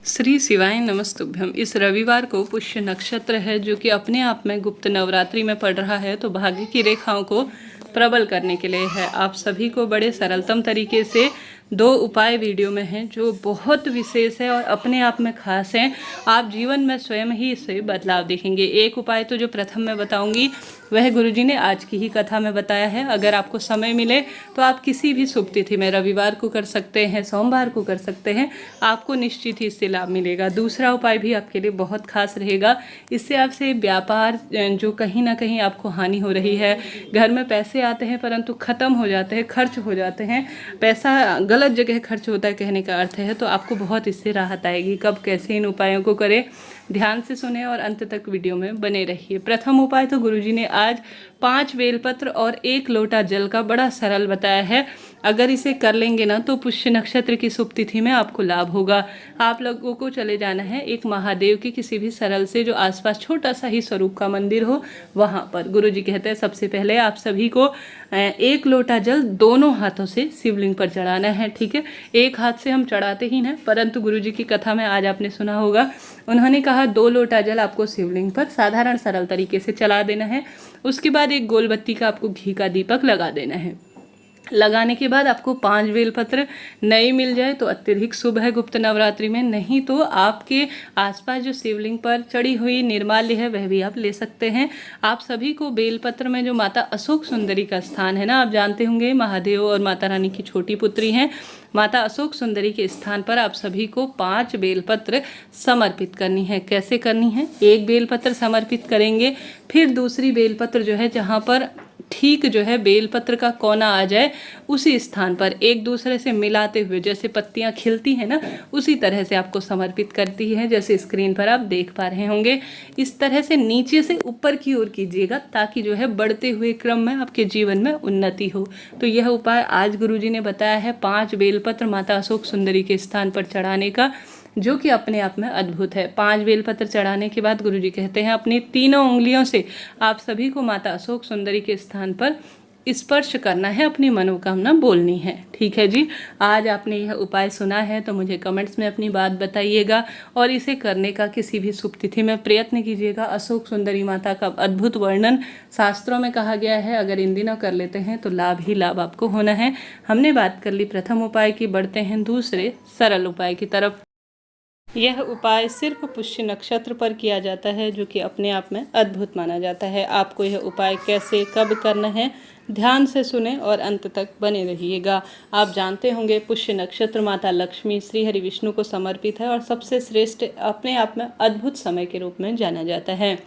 श्री शिवाय नमस्तुभ्यम। इस रविवार को पुष्य नक्षत्र है जो कि अपने आप में गुप्त नवरात्रि में पड़ रहा है, तो भाग्य की रेखाओं को प्रबल करने के लिए है। आप सभी को बड़े सरलतम तरीके से दो उपाय वीडियो में हैं जो बहुत विशेष है और अपने आप में खास हैं। आप जीवन में स्वयं ही इससे बदलाव देखेंगे। एक उपाय तो जो प्रथम मैं बताऊंगी वह गुरुजी ने आज की ही कथा में बताया है। अगर आपको समय मिले तो आप किसी भी शुभ तिथि में, रविवार को कर सकते हैं, सोमवार को कर सकते हैं, आपको निश्चित ही इससे लाभ मिलेगा। दूसरा उपाय भी आपके लिए बहुत खास रहेगा। इससे आपसे व्यापार जो कहीं ना कहीं आपको हानि हो रही है, घर में पैसे आते हैं परंतु ख़त्म हो जाते हैं, खर्च हो जाते हैं, पैसा गलत जगह खर्च होता है कहने का अर्थ है, तो आपको बहुत इससे राहत आएगी। कब कैसे इन उपायों को करें, ध्यान से सुने और अंत तक वीडियो में बने रहिए। प्रथम उपाय तो गुरुजी ने आज 5 बेलपत्र और 1 लोटा जल का बड़ा सरल बताया है। अगर इसे कर लेंगे ना तो पुष्य नक्षत्र की शुभ तिथि में आपको लाभ होगा। आप लोगों को चले जाना है एक महादेव के किसी भी सरल से जो आसपास छोटा सा ही स्वरूप का मंदिर हो, वहाँ पर गुरुजी कहते हैं सबसे पहले आप सभी को 1 लोटा जल दोनों हाथों से शिवलिंग पर चढ़ाना है। ठीक है, एक हाथ से हम चढ़ाते ही ना, परंतु गुरुजी की कथा में आज आपने सुना होगा, उन्होंने कहा 2 लोटा जल आपको शिवलिंग पर साधारण सरल तरीके से चला देना है। उसके बाद एक गोल बत्ती का आपको घी का दीपक लगा देना है। लगाने के बाद आपको 5 बेलपत्र नई मिल जाए तो अत्यधिक शुभ है गुप्त नवरात्रि में, नहीं तो आपके आसपास जो शिवलिंग पर चढ़ी हुई निर्माल्य है वह भी आप ले सकते हैं। आप सभी को बेलपत्र में जो माता अशोक सुंदरी का स्थान है ना, आप जानते होंगे महादेव और माता रानी की छोटी पुत्री हैं, माता अशोक सुंदरी के स्थान पर आप सभी को 5 बेलपत्र समर्पित करनी है। कैसे करनी है? 1 बेलपत्र समर्पित करेंगे, फिर दूसरी बेलपत्र जो है जहाँ पर ठीक जो है बेलपत्र का कोना आ जाए उसी स्थान पर एक दूसरे से मिलाते हुए, जैसे पत्तियां खिलती हैं ना, उसी तरह से आपको समर्पित करती है, जैसे स्क्रीन पर आप देख पा रहे होंगे। इस तरह से नीचे से ऊपर की ओर कीजिएगा ताकि जो है बढ़ते हुए क्रम में आपके जीवन में उन्नति हो। तो यह उपाय आज गुरुजी ने बताया है 5 बेलपत्र माता अशोक सुंदरी के स्थान पर चढ़ाने का, जो कि अपने आप में अद्भुत है। 5 बेलपत्र चढ़ाने के बाद गुरुजी कहते हैं अपनी तीनों उंगलियों से आप सभी को माता अशोक सुंदरी के स्थान पर स्पर्श करना है, अपनी मनोकामना बोलनी है। ठीक है जी, आज आपने यह उपाय सुना है तो मुझे कमेंट्स में अपनी बात बताइएगा और इसे करने का किसी भी शुभ तिथि में प्रयत्न कीजिएगा। अशोक सुंदरी माता का अद्भुत वर्णन शास्त्रों में कहा गया है, अगर इन दिनों कर लेते हैं तो लाभ ही लाभ आपको होना है। हमने बात कर ली प्रथम उपाय की, बढ़ते हैं दूसरे सरल उपाय की तरफ। यह उपाय सिर्फ पुष्य नक्षत्र पर किया जाता है जो कि अपने आप में अद्भुत माना जाता है। आपको यह उपाय कैसे कब करना है ध्यान से सुने और अंत तक बने रहिएगा। आप जानते होंगे पुष्य नक्षत्र माता लक्ष्मी श्री हरि विष्णु को समर्पित है और सबसे श्रेष्ठ अपने आप में अद्भुत समय के रूप में जाना जाता है।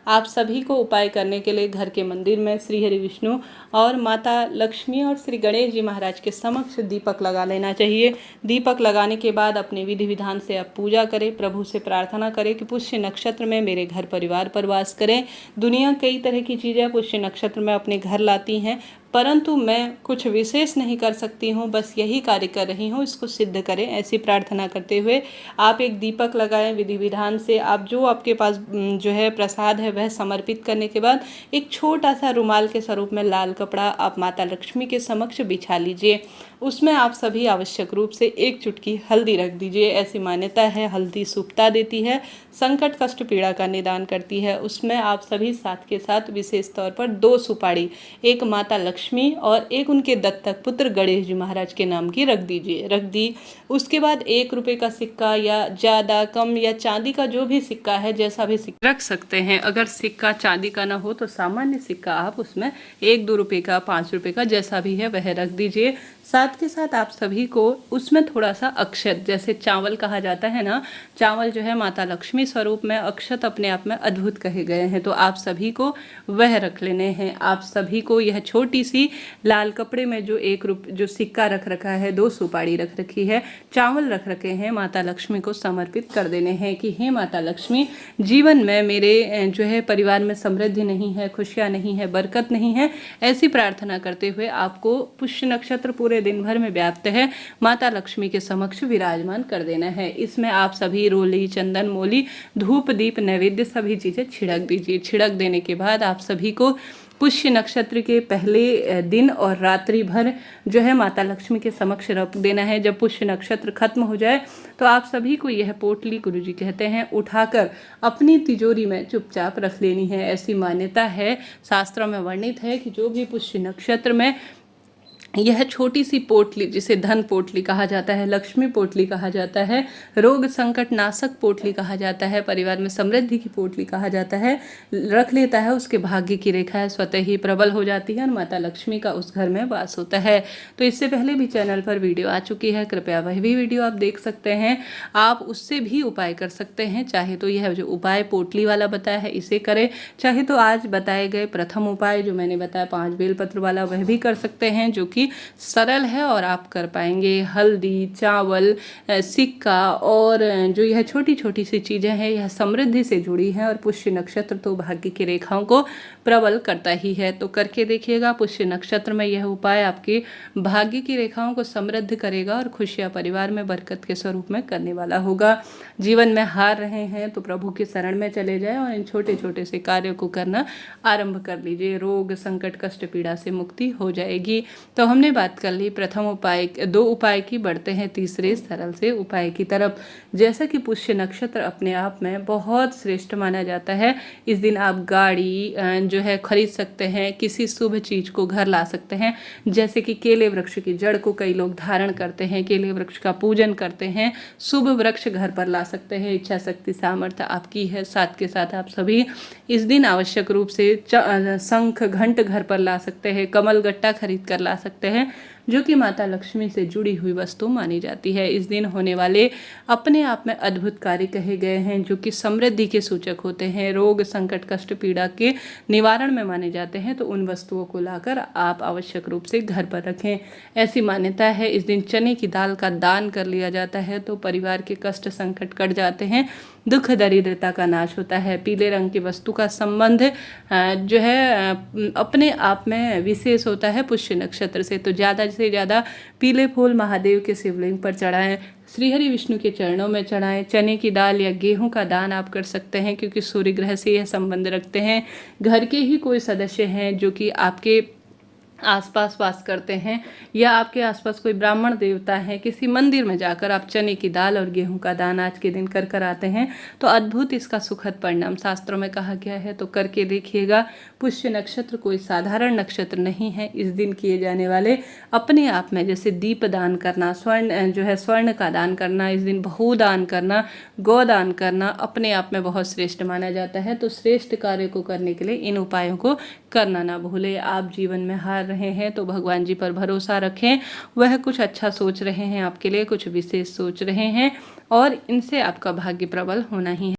आप सभी को उपाय करने के लिए घर के मंदिर में श्री हरि विष्णु और माता लक्ष्मी और श्री गणेश जी महाराज के समक्ष दीपक लगा लेना चाहिए। दीपक लगाने के बाद अपने विधि विधान से आप पूजा करें, प्रभु से प्रार्थना करें कि पुष्य नक्षत्र में मेरे घर परिवार पर वास करें। दुनिया कई तरह की चीज़ें पुष्य नक्षत्र में अपने घर लाती हैं, परंतु मैं कुछ विशेष नहीं कर सकती हूँ, बस यही कार्य कर रही हूँ, इसको सिद्ध करें, ऐसी प्रार्थना करते हुए आप एक दीपक लगाएं। विधि विधान से आप जो आपके पास जो है प्रसाद है वह समर्पित करने के बाद एक छोटा सा रुमाल के स्वरूप में लाल कपड़ा आप माता लक्ष्मी के समक्ष बिछा लीजिए। उसमें आप सभी आवश्यक रूप से 1 चुटकी हल्दी रख दीजिए। ऐसी मान्यता है हल्दी शुभता देती है, संकट कष्ट पीड़ा का निदान करती है। उसमें आप सभी साथ के साथ विशेष तौर पर 2 सुपारी, एक माता लक्ष्मी और एक उनके दत्तक पुत्र गणेश जी महाराज के नाम की रख दीजिए। रख दी उसके बाद 1 रुपये का सिक्का या ज़्यादा कम या चांदी का जो भी सिक्का है, जैसा भी सिक्का रख सकते हैं। अगर सिक्का चांदी का ना हो तो सामान्य सिक्का आप उसमें 1-2 रुपये का, 5 रुपये का, जैसा भी है वह रख दीजिए। साथ के साथ आप सभी को उसमें थोड़ा सा अक्षत, जैसे चावल कहा जाता है ना, चावल जो है माता लक्ष्मी स्वरूप में, अक्षत अपने आप में अद्भुत कहे गए हैं, तो आप सभी को वह रख लेने हैं। आप सभी को यह छोटी सी लाल कपड़े में जो 1 रुपये जो सिक्का रख रखा है, 2 सुपारी रख रखी है, चावल रख रखे हैं, माता लक्ष्मी को समर्पित कर देने हैं कि हे माता लक्ष्मी, जीवन में मेरे जो है परिवार में समृद्धि नहीं है, खुशियाँ नहीं है, बरकत नहीं है, ऐसी प्रार्थना करते हुए आपको पुष्य नक्षत्र पूरे दिन भर में व्याप्त है माता लक्ष्मी के समक्ष विराजमान कर देना है। इसमें आप सभी रोली, चंदन, मोली, धूप, दीप, नैवेद्य सभी चीज़ें छिड़क दीजिए। छिड़क देने के बाद आप सभी को पुष्य नक्षत्र के पहले दिन और रात्रि भर जो है माता लक्ष्मी के समक्ष रख देना है। जब पुष्य नक्षत्र खत्म हो जाए तो आप सभी को यह पोटली, गुरुजी कहते हैं, उठाकर अपनी तिजोरी में चुपचाप रख लेनी है। ऐसी मान्यता है, शास्त्रों में वर्णित है कि जो भी पुष्य नक्षत्र में यह छोटी सी पोटली, जिसे धन पोटली कहा जाता है, लक्ष्मी पोटली कहा जाता है, रोग संकट नाशक पोटली कहा जाता है, परिवार में समृद्धि की पोटली कहा जाता है, रख लेता है, उसके भाग्य की रेखा स्वतः ही प्रबल हो जाती है और माता लक्ष्मी का उस घर में वास होता है। तो इससे पहले भी चैनल पर वीडियो आ चुकी है, कृपया वह भी वीडियो आप देख सकते हैं। आप उससे भी उपाय कर सकते हैं। चाहे तो यह जो उपाय पोटली वाला बताया है इसे करें, चाहे तो आज बताए गए प्रथम उपाय जो मैंने बताया 5 बेलपत्र वाला, वह भी कर सकते हैं, जो कि सरल है और आप कर पाएंगे। हल्दी, चावल, सिक्का और जो यह छोटी छोटी सी चीज़ें हैं, यह समृद्धि से जुड़ी हैं और पुष्य नक्षत्र तो भाग्य की रेखाओं को प्रबल करता ही है। तो करके देखिएगा, पुष्य नक्षत्र में यह उपाय आपके भाग्य की रेखाओं को समृद्ध करेगा और खुशियाँ परिवार में बरकत के स्वरूप में करने वाला होगा। जीवन में हार रहे हैं तो प्रभु के शरण में चले जाएं और इन छोटे छोटे से कार्यों को करना आरंभ कर लीजिए। रोग, संकट, कष्ट, पीड़ा से मुक्ति हो जाएगी। तो हमने बात कर ली प्रथम उपाय, 2 उपाय की, बढ़ते हैं तीसरे सरल से उपाय की तरफ। जैसा कि पुष्य नक्षत्र अपने आप में बहुत श्रेष्ठ माना जाता है, इस दिन आप गाड़ी जो है खरीद सकते हैं, किसी शुभ चीज को घर ला सकते हैं। जैसे कि केले वृक्ष की जड़ को कई लोग धारण करते हैं, केले वृक्ष का पूजन करते हैं, शुभ वृक्ष घर पर ला सकते हैं। इच्छा शक्ति सामर्थ्य आपकी है, साथ के साथ आप सभी इस दिन आवश्यक रूप से शंख घंट घर पर ला सकते हैं, कमल गट्टा खरीद कर ला सकते हैं, जो कि माता लक्ष्मी से जुड़ी हुई वस्तु मानी जाती है। इस दिन होने वाले अपने आप में अद्भुत कार्य कहे गए हैं, जो कि समृद्धि के सूचक होते हैं, रोग, संकट, कष्ट, पीड़ा के निवारण में माने जाते हैं। तो उन वस्तुओं को लाकर आप आवश्यक रूप से घर पर रखें। ऐसी मान्यता है, इस दिन चने की दाल का दान कर लिया जाता है तो परिवार के कष्ट संकट कट जाते हैं, दुख दरिद्रता का नाश होता है। पीले रंग की वस्तु का संबंध जो है अपने आप में विशेष होता है पुष्य नक्षत्र से। तो ज़्यादा से ज़्यादा पीले फूल महादेव के शिवलिंग पर चढ़ाएं, श्रीहरि विष्णु के चरणों में चढ़ाएं। चने की दाल या गेहूं का दान आप कर सकते हैं, क्योंकि सूर्य ग्रह से यह संबंध रखते हैं। घर के ही कोई सदस्य हैं जो कि आपके आसपास वास करते हैं या आपके आसपास कोई ब्राह्मण देवता है, किसी मंदिर में जाकर आप चने की दाल और गेहूं का दान आज के दिन कर कर आते हैं तो अद्भुत इसका सुखद परिणाम शास्त्रों में कहा गया है। तो करके देखिएगा। पुष्य नक्षत्र कोई साधारण नक्षत्र नहीं है। इस दिन किए जाने वाले अपने आप में, जैसे दीप दान करना, स्वर्ण का दान करना, इस दिन बहुदान करना, गौदान करना, अपने आप में बहुत श्रेष्ठ माना जाता है। तो श्रेष्ठ कार्य को करने के लिए इन उपायों को करना ना भूलें। आप जीवन में हार रहे हैं तो भगवान जी पर भरोसा रखें, वह कुछ अच्छा सोच रहे हैं आपके लिए, कुछ विशेष सोच रहे हैं और इनसे आपका भाग्य प्रबल होना ही है।